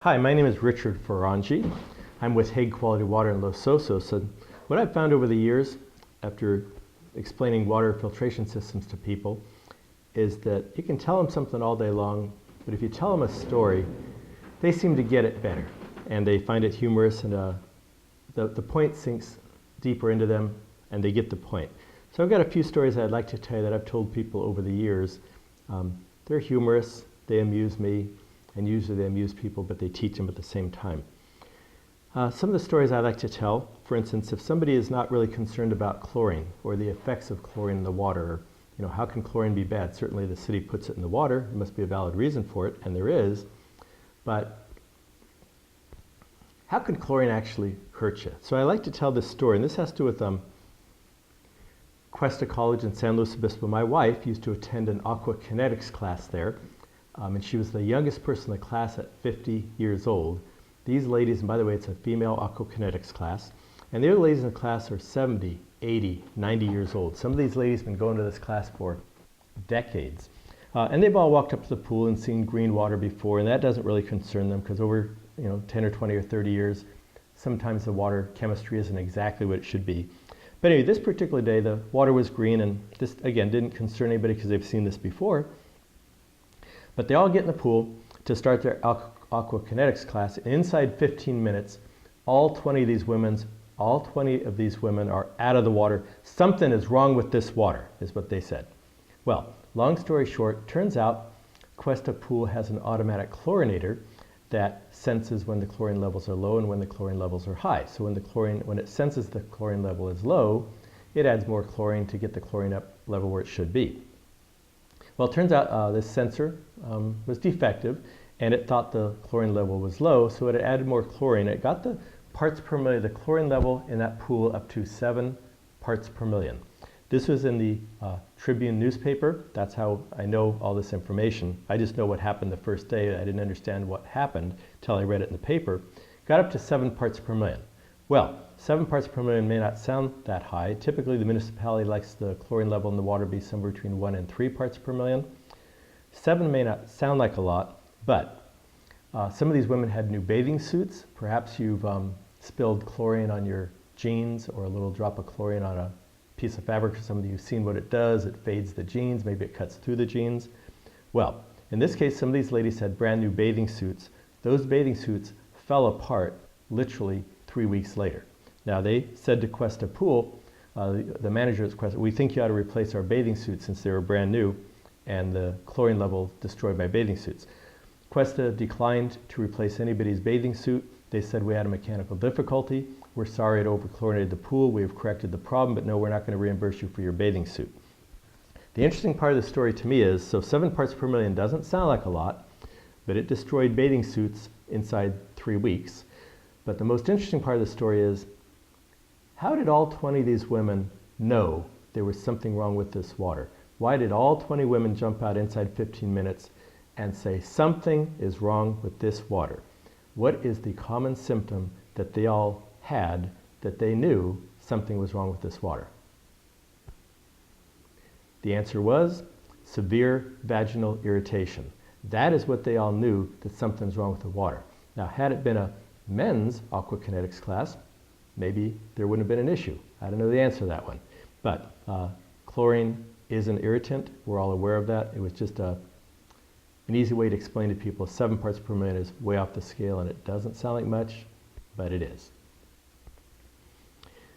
Hi, my name is Richard Foronjy. I'm with Hague Quality Water in Los Osos, and what I've found over the years, after explaining water filtration systems to people, is that you can tell them something all day long, but if you tell them a story, they seem to get it better, and they find it humorous, and the point sinks deeper into them, and they get the point. So I've got a few stories I'd like to tell you that I've told people over the years. They're humorous, they amuse me, and usually they amuse people, but they teach them at the same time. Some of the stories I like to tell, for instance, if somebody is not really concerned about chlorine or the effects of chlorine in the water, or, how can chlorine be bad? Certainly the city puts it in the water. There must be a valid reason for it, and there is. But how can chlorine actually hurt you? So I like to tell this story, and this has to do with Cuesta College in San Luis Obispo. My wife used to attend an aquakinetics class there. And she was the youngest person in the class at 50 years old. These ladies, and by the way, it's a female aquakinetics class, and the other ladies in the class are 70, 80, 90 years old. Some of these ladies have been going to this class for decades. And they've all walked up to the pool and seen green water before, and that doesn't really concern them because over 10 or 20 or 30 years, sometimes the water chemistry isn't exactly what it should be. But anyway, this particular day, the water was green, and this, again, didn't concern anybody because they've seen this before. But they all get in the pool to start their aquakinetics class. And inside 15 minutes, all 20 of these women are out of the water. Something is wrong with this water, is what they said. Well, long story short, turns out Cuesta Pool has an automatic chlorinator that senses when the chlorine levels are low and when the chlorine levels are high. So when it senses the chlorine level is low, it adds more chlorine to get the chlorine up level where it should be. Well, it turns out this sensor was defective, and it thought the chlorine level was low, so it added more chlorine. It got the parts per million, the chlorine level in that pool up to 7 parts per million. This was in the Tribune newspaper. That's how I know all this information. I just know what happened the first day. I didn't understand what happened until I read it in the paper. Got up to 7 parts per million. Well, 7 parts per million may not sound that high. Typically, the municipality likes the chlorine level in the water to be somewhere between 1 and 3 parts per million. 7 may not sound like a lot, but some of these women had new bathing suits. Perhaps you've spilled chlorine on your jeans or a little drop of chlorine on a piece of fabric or something. You've seen what it does. It fades the jeans. Maybe it cuts through the jeans. Well, in this case, some of these ladies had brand new bathing suits. Those bathing suits fell apart literally 3 weeks later. Now, they said to Cuesta Pool, the manager at Cuesta, we think you ought to replace our bathing suits since they were brand new and the chlorine level destroyed my bathing suits. Cuesta declined to replace anybody's bathing suit. They said we had a mechanical difficulty. We're sorry it overchlorinated the pool. We have corrected the problem, but no, we're not going to reimburse you for your bathing suit. The interesting part of the story to me is, so 7 parts per million doesn't sound like a lot, but it destroyed bathing suits inside 3 weeks. But the most interesting part of the story is, how did all 20 of these women know there was something wrong with this water? Why did all 20 women jump out inside 15 minutes and say something is wrong with this water? What is the common symptom that they all had that they knew something was wrong with this water? The answer was severe vaginal irritation. That is what they all knew, that something's wrong with the water. Now, had it been a men's aquakinetics class, maybe there wouldn't have been an issue. I don't know the answer to that one. But chlorine is an irritant. We're all aware of that. It was just an easy way to explain to people 7 parts per million is way off the scale, and it doesn't sound like much, but it is.